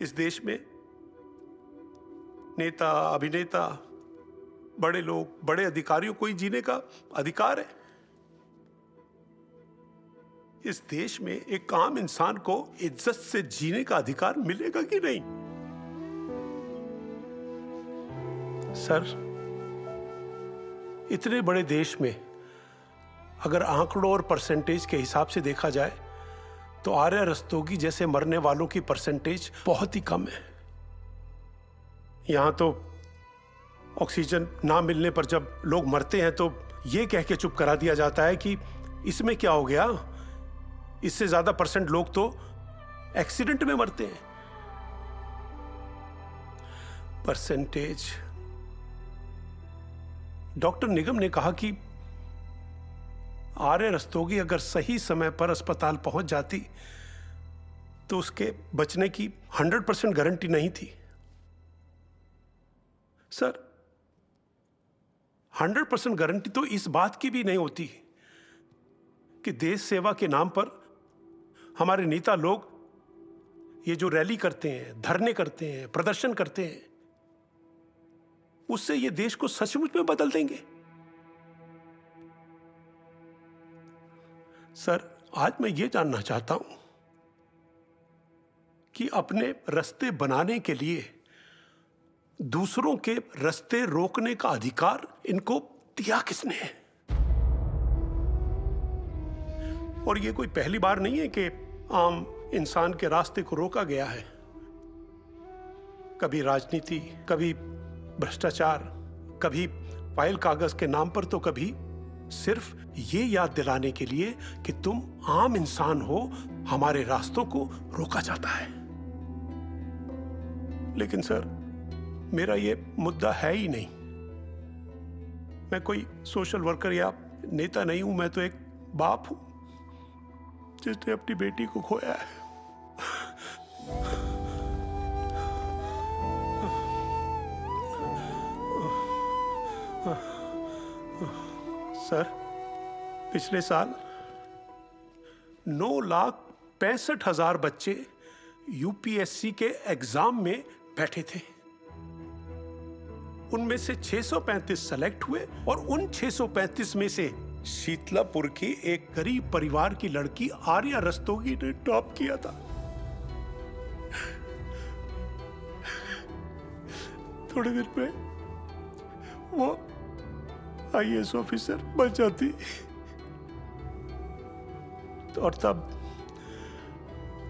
इस देश में नेता, अभिनेता, बड़े लोग, बड़े अधिकारियों को ही जीने का अधिकार है। इस देश में एक आम इंसान को इज्जत से जीने का अधिकार मिलेगा कि नहीं? सर, इतने बड़े देश में अगर आंकड़ों और परसेंटेज के हिसाब से देखा जाए तो आर्या रस्तोगी जैसे मरने वालों की परसेंटेज बहुत ही कम है। यहां तो ऑक्सीजन ना मिलने पर जब लोग मरते हैं तो यह कह के चुप करा दिया जाता है कि इसमें क्या हो गया, इससे ज्यादा परसेंट लोग तो एक्सीडेंट में मरते हैं। परसेंटेज। डॉक्टर निगम ने कहा कि आर्या रस्तोगी अगर सही समय पर अस्पताल पहुंच जाती तो उसके बचने की 100% गारंटी नहीं थी। सर, 100% गारंटी तो इस बात की भी नहीं होती कि देश सेवा के नाम पर हमारे नेता लोग ये जो रैली करते हैं, धरने करते हैं, प्रदर्शन करते हैं, उससे ये देश को सचमुच में बदल देंगे। सर, आज मैं ये जानना चाहता हूं कि अपने रास्ते बनाने के लिए दूसरों के रास्ते रोकने का अधिकार इनको दिया किसने है? और ये कोई पहली बार नहीं है कि आम इंसान के रास्ते को रोका गया है। कभी राजनीति, कभी भ्रष्टाचार, कभी फाइल कागज के नाम पर, तो कभी सिर्फ ये याद दिलाने के लिए कि तुम आम इंसान हो, हमारे रास्तों को रोका जाता है। लेकिन सर, मेरा ये मुद्दा है ही नहीं। मैं कोई सोशल वर्कर या नेता नहीं हूं, मैं तो एक बाप हूं जिसने अपनी बेटी को खोया है। सर, पिछले साल 9,65,000 बच्चे यूपीएससी के एग्जाम में बैठे थे। उनमें से 635 सेलेक्ट हुए और उन 635 में से शीतलापुर की एक गरीब परिवार की लड़की आर्या रस्तोगी ने टॉप किया था। थोड़े दिन में वो आईएएस ऑफिसर बन जाती और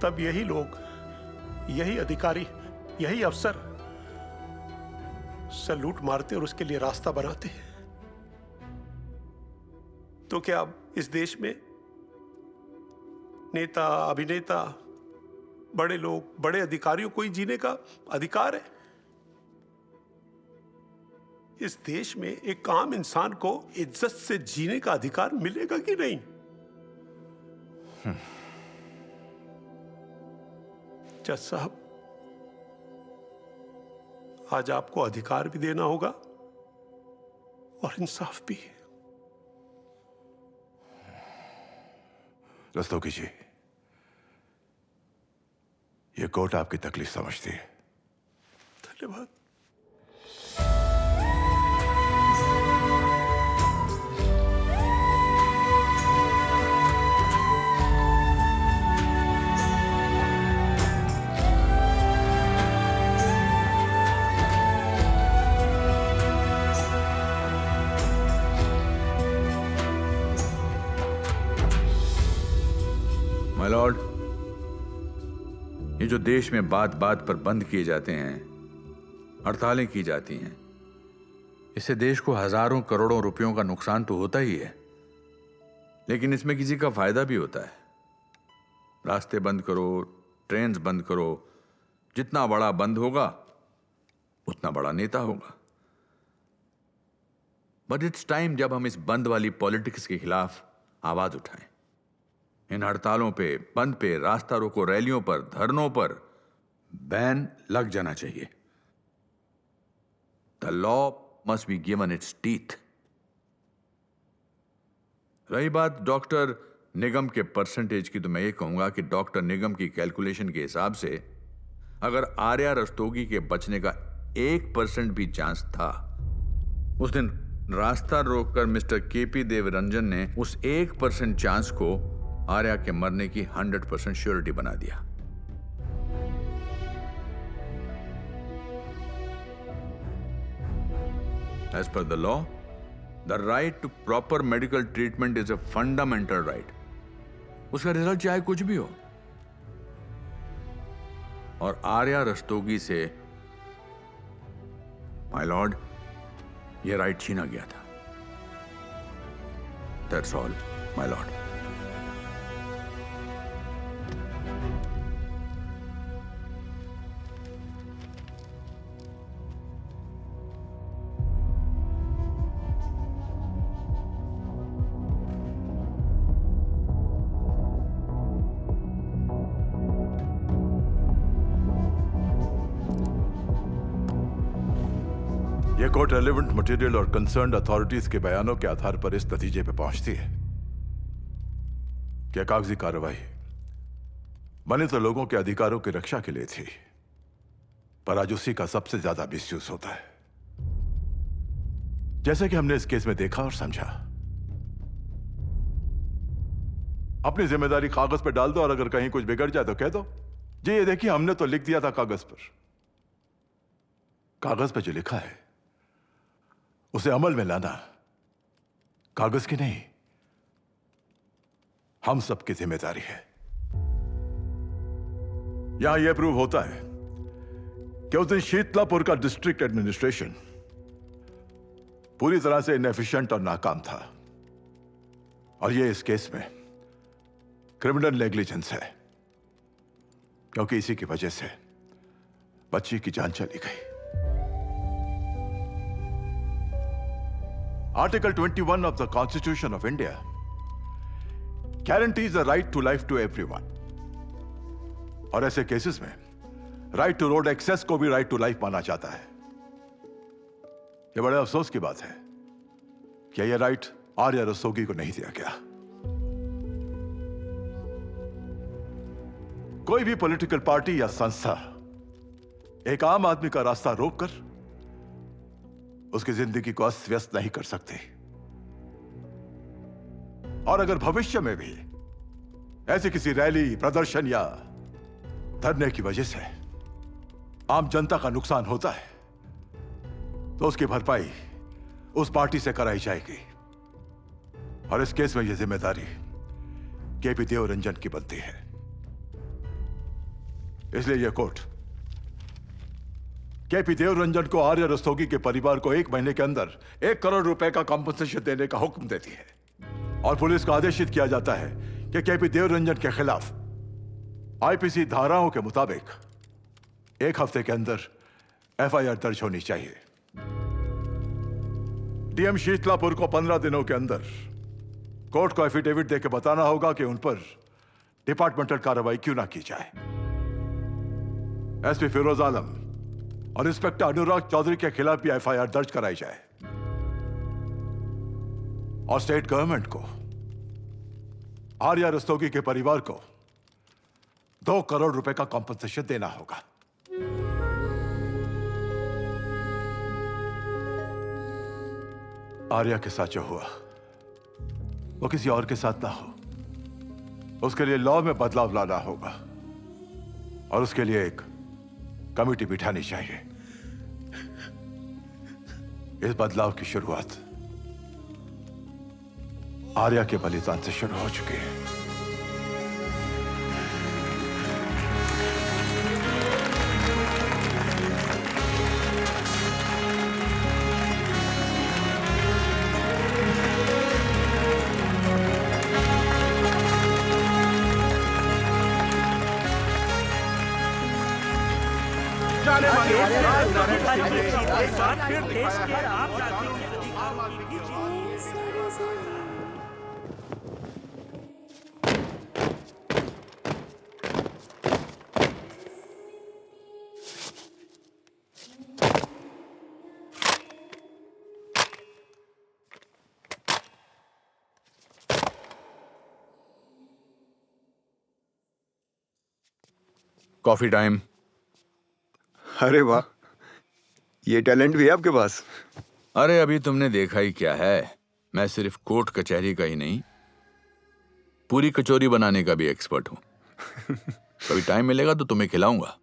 तब यही लोग, यही अधिकारी, यही अफसर सैल्यूट मारते और उसके लिए रास्ता बनाते। तो क्या अब इस देश में नेता, अभिनेता, बड़े लोग, बड़े अधिकारियों को ही जीने का अधिकार है? इस देश में एक आम इंसान को इज्जत से जीने का अधिकार मिलेगा कि नहीं? जज साहब, आज आपको अधिकार भी देना होगा और इंसाफ भी। रस्तोगी जी, ये कोर्ट आपकी तकलीफ समझती है। धन्यवाद। माय लॉर्ड, ये जो देश में बात बात पर बंद किए जाते हैं, हड़तालें की जाती हैं, इससे देश को हजारों करोड़ों रुपयों का नुकसान तो होता ही है, लेकिन इसमें किसी का फायदा भी होता है। रास्ते बंद करो, ट्रेन्स बंद करो, जितना बड़ा बंद होगा उतना बड़ा नेता होगा। बट इट्स टाइम जब हम इस बंद वाली पॉलिटिक्स के खिलाफ आवाज उठाएं। इन हड़तालों पे, बंद पे, रास्ता रोको रैलियों पर, धरनों पर बैन लग जाना चाहिए। The law must be given it's teeth. रही बात डॉक्टर निगम के परसेंटेज की, तो मैं ये कहूंगा कि डॉक्टर निगम की कैलकुलेशन के हिसाब से अगर आर्या रस्तोगी के बचने का 1% भी चांस था, उस दिन रास्ता रोककर मिस्टर केपी देवरंजन ने उस 1% चांस को आर्या के मरने की 100% श्योरिटी बना दिया। As per the law, the right to proper medical treatment is a fundamental right. उसका रिजल्ट चाहे कुछ भी हो, और आर्या रस्तोगी से माय लॉर्ड ये राइट छीना गया था। That's all my Lord. यह कोर्ट रेलेवेंट मटेरियल और कंसर्न्ड अथॉरिटीज के बयानों के आधार पर इस नतीजे पे पहुंचती है कि कागजी कार्रवाई बने तो लोगों के अधिकारों की रक्षा के लिए थी, पर आज उसी का सबसे ज्यादा मिसयूज होता है, जैसे कि हमने इस केस में देखा और समझा। अपनी जिम्मेदारी कागज पर डाल दो और अगर कहीं कुछ बिगड़ जाए तो कह दो, जी ये देखिए हमने तो लिख दिया था कागज पर। कागज पर जो लिखा है उसे अमल में लाना कागज की नहीं, हम सबकी जिम्मेदारी है। यहां यह प्रूव होता है कि उस दिन शीतलापुर का डिस्ट्रिक्ट एडमिनिस्ट्रेशन पूरी तरह से इनएफिशिएंट और नाकाम था, और यह इस केस में क्रिमिनल नेग्लिजेंस है, क्योंकि इसी की वजह से बच्ची की जान चली गई। Article 21 of the Constitution of India guarantees the right to life to everyone. और ऐसे केसेस में राइट टू रोड एक्सेस को भी राइट टू लाइफ माना जाता है। यह बड़े अफसोस की बात है कि यह राइट आर्या रस्तोगी को नहीं दिया गया। कोई भी पॉलिटिकल पार्टी या संस्था एक आम आदमी का रास्ता रोककर उसकी जिंदगी को अस्त व्यस्त नहीं कर सकती, और अगर भविष्य में भी ऐसी किसी रैली, प्रदर्शन या धरने की वजह से आम जनता का नुकसान होता है तो उसकी भरपाई उस पार्टी से कराई जाएगी, और इस केस में यह जिम्मेदारी केपी देवरंजन की बनती है। इसलिए यह कोर्ट केपी देवरंजन को आर्या रस्तोगी के परिवार को 1 महीने के अंदर 1 करोड़ रुपए का कॉम्पनसेशन देने का हुक्म देती है, और पुलिस को आदेशित किया जाता है कि केपी देवरंजन के खिलाफ आईपीसी धाराओं के मुताबिक 1 हफ्ते के अंदर एफआईआर दर्ज होनी चाहिए। डीएम शीतलापुर को 15 दिनों के अंदर कोर्ट को एफिडेविट देकर बताना होगा कि उन पर डिपार्टमेंटल कार्रवाई क्यों ना की जाए। एसपी फिरोज आलम और इंस्पेक्टर अनुराग चौधरी के खिलाफ भी एफआईआर दर्ज कराई जाए, और स्टेट गवर्नमेंट को आर्या रस्तोगी के परिवार को 2 करोड़ रुपए का कॉम्पनसेशन देना होगा। आर्या के साथ जो हुआ वो किसी और के साथ ना हो, उसके लिए लॉ में बदलाव लाना होगा, और उसके लिए एक कमेटी बिठानी चाहिए। इस बदलाव की शुरुआत आर्या के बलिदान से शुरू हो चुकी है। Coffee time. अरे वाह, ये टैलेंट भी है आपके पास। अरे अभी तुमने देखा ही क्या है, मैं सिर्फ कोर्ट कचहरी का ही नहीं, पूरी कचौरी बनाने का भी एक्सपर्ट हूं। कभी टाइम मिलेगा तो तुम्हें खिलाऊंगा।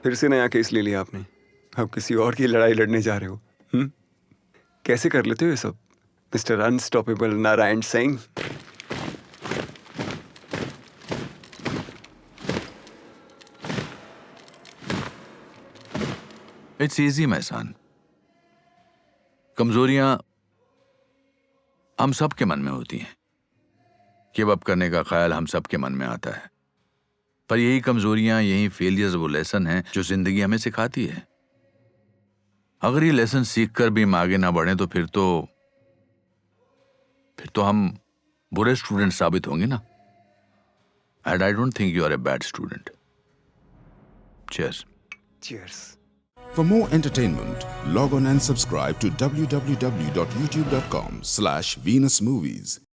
फिर से नया केस ले लिया आपने। अब किसी और की लड़ाई लड़ने जा रहे हो। कैसे कर लेते हो ये सब, Mr unstoppable Narayan Singh? It's easy महसान। कमजोरियां हम सबके मन में होती हैं, गिव अप करने का ख्याल हम सबके मन में आता है, पर यही कमजोरियां, यही फेलियर्स वो लेसन हैं जो जिंदगी हमें सिखाती है। अगर ये लेसन सीख कर भी हम आगे ना बढ़े तो फिर तो हम बुरे स्टूडेंट साबित होंगे ना। And I don't think you are a bad student. Cheers. Cheers. For more entertainment, log on and subscribe to www.youtube.com/VenusMovies.